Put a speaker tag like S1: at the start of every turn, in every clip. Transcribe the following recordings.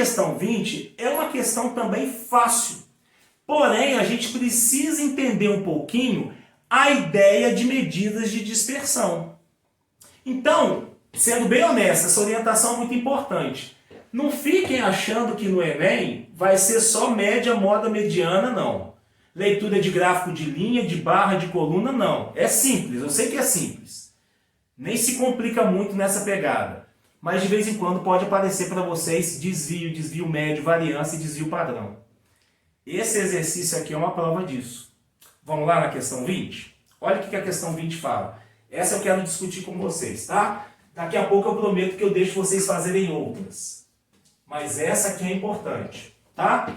S1: questão 20 é uma questão também fácil. Porém, a gente precisa entender um pouquinho a ideia de medidas de dispersão. Então, sendo bem honesto, essa orientação é muito importante. Não fiquem achando que no Enem vai ser só média, moda, mediana, não. Leitura de gráfico de linha, de barra, de coluna, não. É simples, eu sei que é simples. Nem se complica muito nessa pegada. Mas de vez em quando pode aparecer para vocês desvio, desvio médio, variância e desvio padrão. Esse exercício aqui é uma prova disso. Vamos lá na questão 20? Olha o que a questão 20 fala. Essa eu quero discutir com vocês, tá? Daqui a pouco eu prometo que eu deixo vocês fazerem outras. Mas essa aqui é importante, tá?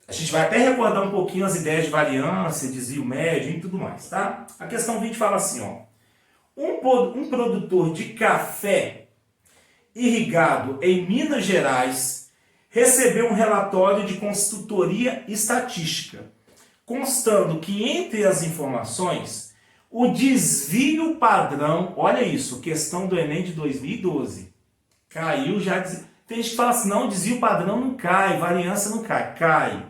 S1: A gente vai até recordar um pouquinho as ideias de variância, desvio médio e tudo mais, tá? A questão 20 fala assim, ó. Um produtor de café irrigado em Minas Gerais recebeu um relatório de consultoria estatística, constando que entre as informações, o desvio padrão, olha isso, questão do Enem de 2012, caiu já. Tem gente que fala assim, não, desvio padrão não cai, variância não cai, cai.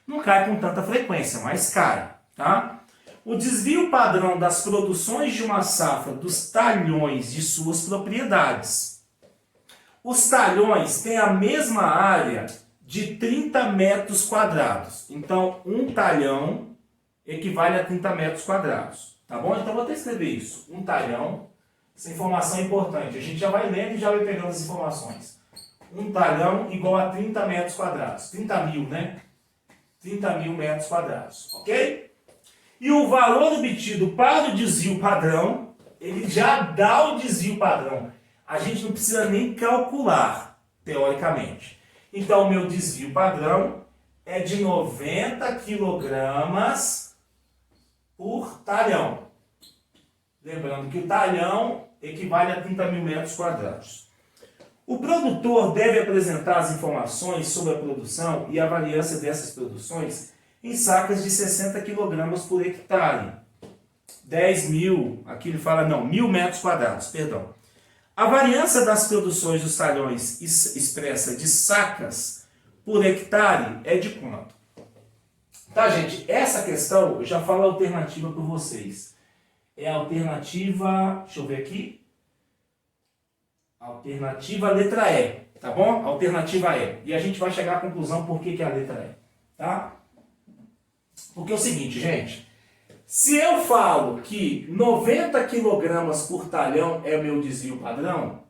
S1: Não cai com tanta frequência, mas cai, tá? O desvio padrão das produções de uma safra dos talhões de suas propriedades. Os talhões têm a mesma área de 30 metros quadrados. Então, um talhão equivale a 30 metros quadrados. Tá bom? Então, vou até escrever isso. Um talhão. Essa informação é importante. A gente já vai lendo e já vai pegando as informações. Um talhão igual a 30 metros quadrados. 30 mil, né? 30 mil metros quadrados. Ok? E o valor obtido para o desvio padrão, ele já dá o desvio padrão. A gente não precisa nem calcular, teoricamente. Então, o meu desvio padrão é de 90 quilogramas por talhão. Lembrando que o talhão equivale a 30 mil metros quadrados. O produtor deve apresentar as informações sobre a produção e a variância dessas produções em sacas de 60 quilogramas por hectare. 10 mil, aqui ele fala, não, 1.000 metros quadrados, perdão. A variância das produções dos talhões expressa de sacas por hectare é de quanto? Tá, gente? Essa questão, eu já falo a alternativa para vocês. É a alternativa, deixa eu ver aqui. Alternativa letra E, tá bom? Alternativa E. E a gente vai chegar à conclusão por que é a letra E, tá? Porque é o seguinte, gente. Se eu falo que 90 kg por talhão é o meu desvio padrão,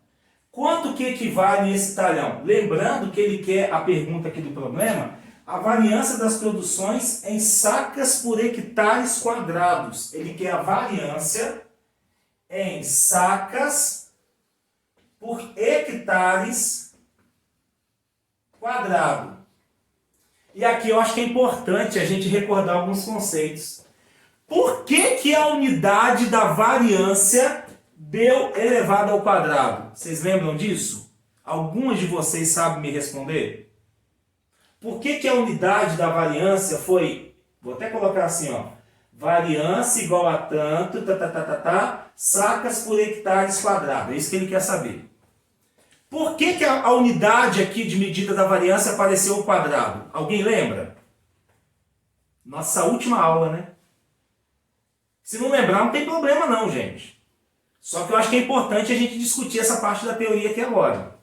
S1: quanto que equivale esse talhão? Lembrando que ele quer, a pergunta aqui do problema, a variância das produções em sacas por hectares quadrados. Ele quer a variância em sacas por hectares quadrado. E aqui eu acho que é importante a gente recordar alguns conceitos. Por que a unidade da variância deu elevado ao quadrado? Vocês lembram disso? Algumas de vocês sabem me responder? Por que a unidade da variância foi, vou até colocar assim, ó, variância igual a tanto, sacas por hectares quadrados? É isso que ele quer saber. Por que a unidade aqui de medida da variância apareceu ao quadrado? Alguém lembra? Nossa última aula, né? Se não lembrar, não tem problema não, gente. Só que eu acho que é importante a gente discutir essa parte da teoria aqui agora.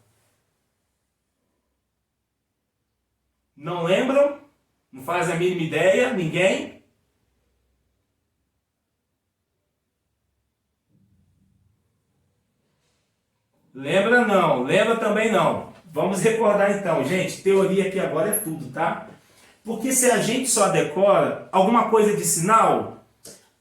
S1: Não lembram? Não fazem a mínima ideia? Ninguém? Lembra não? Lembra também não. Vamos recordar então, gente. Teoria aqui agora é tudo, tá? Porque se a gente só decora alguma coisa de sinal...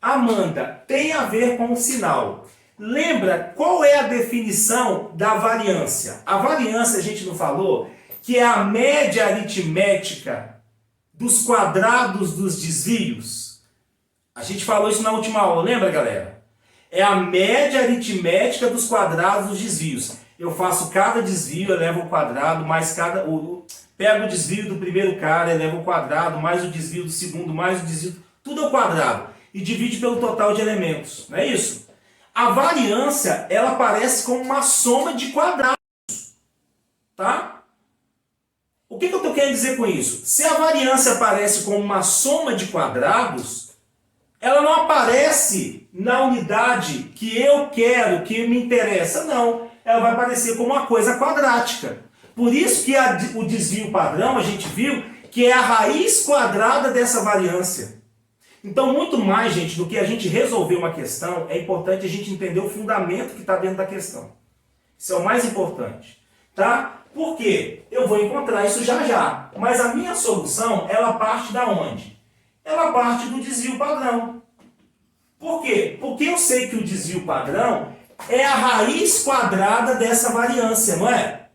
S1: Amanda, tem a ver com o sinal. Lembra qual é a definição da variância? A variância, a gente não falou, que é a média aritmética dos quadrados dos desvios. A gente falou isso na última aula, lembra, galera? É a média aritmética dos quadrados dos desvios. Eu faço cada desvio, elevo ao quadrado, mais cada... Pego o desvio do primeiro cara, elevo ao quadrado, mais o desvio do segundo, mais o desvio... Tudo ao quadrado. E divide pelo total de elementos, não é isso? A variância, ela aparece como uma soma de quadrados, tá? O que eu estou querendo dizer com isso? Se a variância aparece como uma soma de quadrados, ela não aparece na unidade que eu quero, que me interessa, não. Ela vai aparecer como uma coisa quadrática. Por isso que o desvio padrão, a gente viu, que é a raiz quadrada dessa variância. Então, muito mais, gente, do que a gente resolver uma questão, é importante a gente entender o fundamento que está dentro da questão. Isso é o mais importante, tá? Por quê? Eu vou encontrar isso já já. Mas a minha solução, ela parte da onde? Ela parte do desvio padrão. Por quê? Porque eu sei que o desvio padrão é a raiz quadrada dessa variância, não é?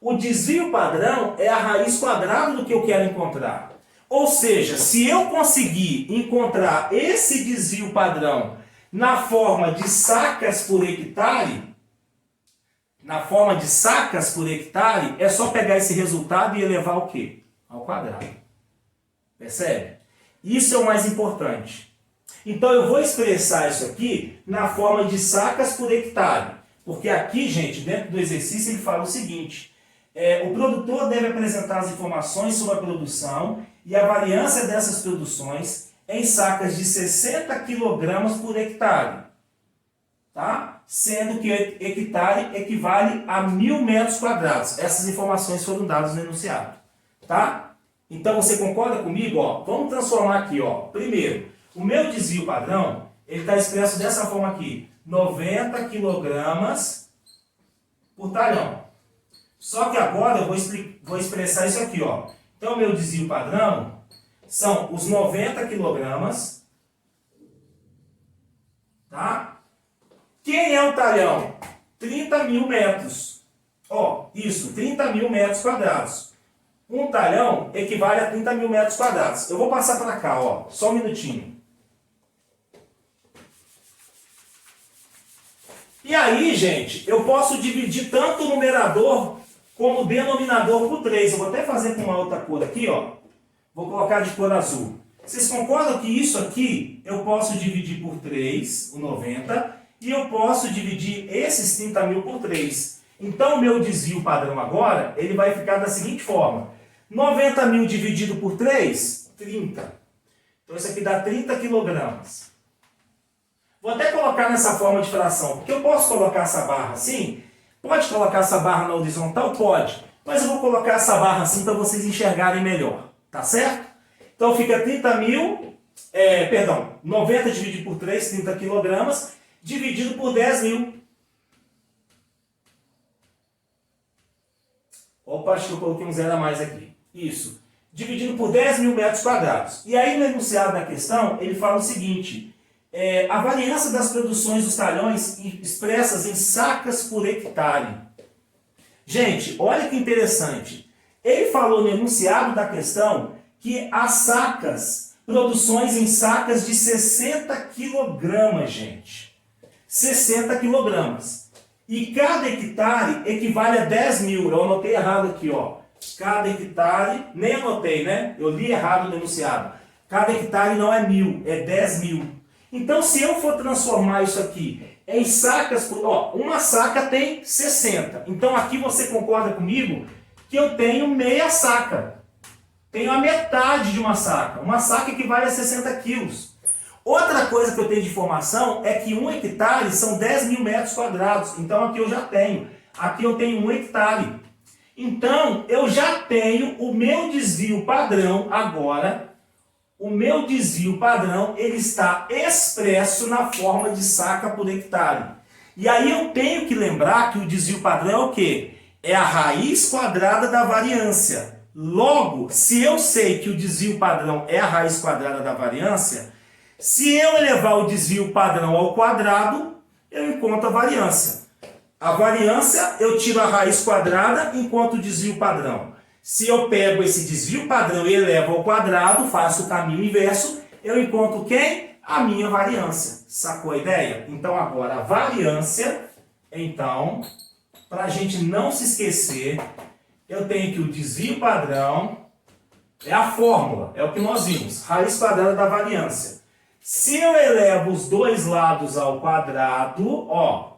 S1: O desvio padrão é a raiz quadrada do que eu quero encontrar. Ou seja, se eu conseguir encontrar esse desvio padrão na forma de sacas por hectare, é só pegar esse resultado e elevar o quê? Ao quadrado. Percebe? Isso é o mais importante. Então eu vou expressar isso aqui na forma de sacas por hectare. Porque aqui, gente, dentro do exercício ele fala o seguinte: o produtor deve apresentar as informações sobre a produção e a variância dessas produções em sacas de 60 kg por hectare. Tá? Sendo que hectare equivale a 1.000 metros quadrados. Essas informações foram dadas no enunciado. Tá? Então você concorda comigo? Ó, vamos transformar aqui. Ó. Primeiro, o meu desvio padrão ele está expresso dessa forma aqui: 90 kg por talhão. Só que agora eu vou expressar isso aqui. Ó. Então, o meu desvio padrão são os 90 kg. Tá? Quem é o talhão? 30.000 metros. Ó, isso, 30.000 metros quadrados. Um talhão equivale a 30.000 metros quadrados. Eu vou passar para cá, ó, só um minutinho. E aí, gente, eu posso dividir tanto o numerador como o denominador por 3. Eu vou até fazer com uma outra cor aqui, ó. Vou colocar de cor azul. Vocês concordam que isso aqui eu posso dividir por 3, o 90, e eu posso dividir esses 30.000 por 3. Então, o meu desvio padrão agora, ele vai ficar da seguinte forma: 90.000 dividido por 3, 30. Então, isso aqui dá 30 kg. Vou até colocar nessa forma de fração, porque eu posso colocar essa barra assim. Pode colocar essa barra na horizontal? Pode. Mas eu vou colocar essa barra assim para vocês enxergarem melhor. Tá certo? Então fica 90 dividido por 3, 30 kg, dividido por 10.000. Opa, acho que eu coloquei um zero a mais aqui. Isso. Dividido por 10.000 metros quadrados. E aí no enunciado da questão, ele fala o seguinte: a variância das produções dos talhões expressas em sacas por hectare. Gente, olha que interessante. Ele falou no enunciado da questão que as sacas, produções em sacas de 60 kg, gente. 60 kg. E cada hectare equivale a 10.000. Eu anotei errado aqui, ó. Cada hectare, nem anotei, né? Eu li errado no enunciado. Cada hectare não é 1.000, é 10.000. Então, se eu for transformar isso aqui em sacas, ó, uma saca tem 60. Então, aqui você concorda comigo que eu tenho meia saca. Tenho a metade de uma saca. Uma saca equivale a 60 quilos. Outra coisa que eu tenho de informação é que 1 hectare são 10.000 metros quadrados. Então, aqui eu já tenho. Aqui eu tenho 1 hectare. Então, eu já tenho o meu desvio padrão agora. O meu desvio padrão, ele está expresso na forma de saca por hectare. E aí eu tenho que lembrar que o desvio padrão é o quê? É a raiz quadrada da variância. Logo, se eu sei que o desvio padrão é a raiz quadrada da variância, se eu elevar o desvio padrão ao quadrado, eu encontro a variância. A variância, eu tiro a raiz quadrada, enquanto o desvio padrão. Se eu pego esse desvio padrão e elevo ao quadrado, faço o caminho inverso, eu encontro quem? A minha variância. Sacou a ideia? Então agora a variância, então, para a gente não se esquecer, eu tenho que o desvio padrão é a fórmula, é o que nós vimos, raiz quadrada da variância. Se eu elevo os dois lados ao quadrado, ó,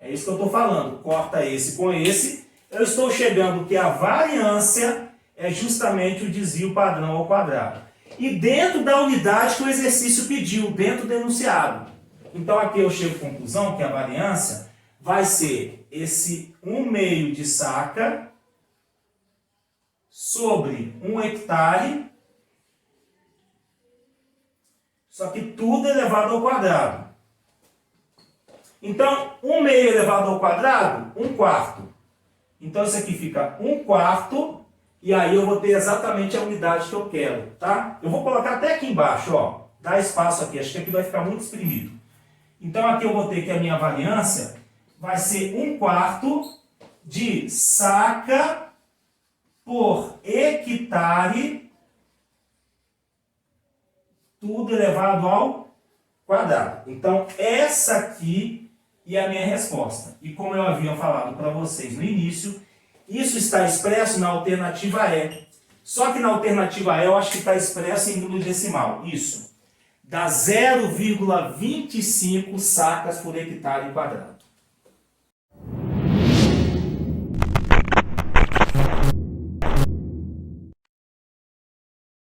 S1: é isso que eu estou falando, corta esse com esse, eu estou chegando que a variância é justamente o desvio padrão ao quadrado. E dentro da unidade que o exercício pediu, dentro do enunciado. Então aqui eu chego à conclusão que a variância vai ser esse 1/2 de saca sobre 1 hectare, só que tudo elevado ao quadrado. Então, 1/2 elevado ao quadrado, 1/4. Então isso aqui fica 1/4, e aí eu vou ter exatamente a unidade que eu quero, tá? Eu vou colocar até aqui embaixo, ó, dá espaço aqui, acho que aqui vai ficar muito exprimido. Então aqui eu vou ter que a minha variância vai ser 1/4 de saca por hectare, tudo elevado ao quadrado. Então essa aqui é a minha resposta. E como eu havia falado para vocês no início, isso está expresso na alternativa E. Só que na alternativa E eu acho que está expresso em número decimal. Isso. Dá 0,25 sacas por hectare quadrado.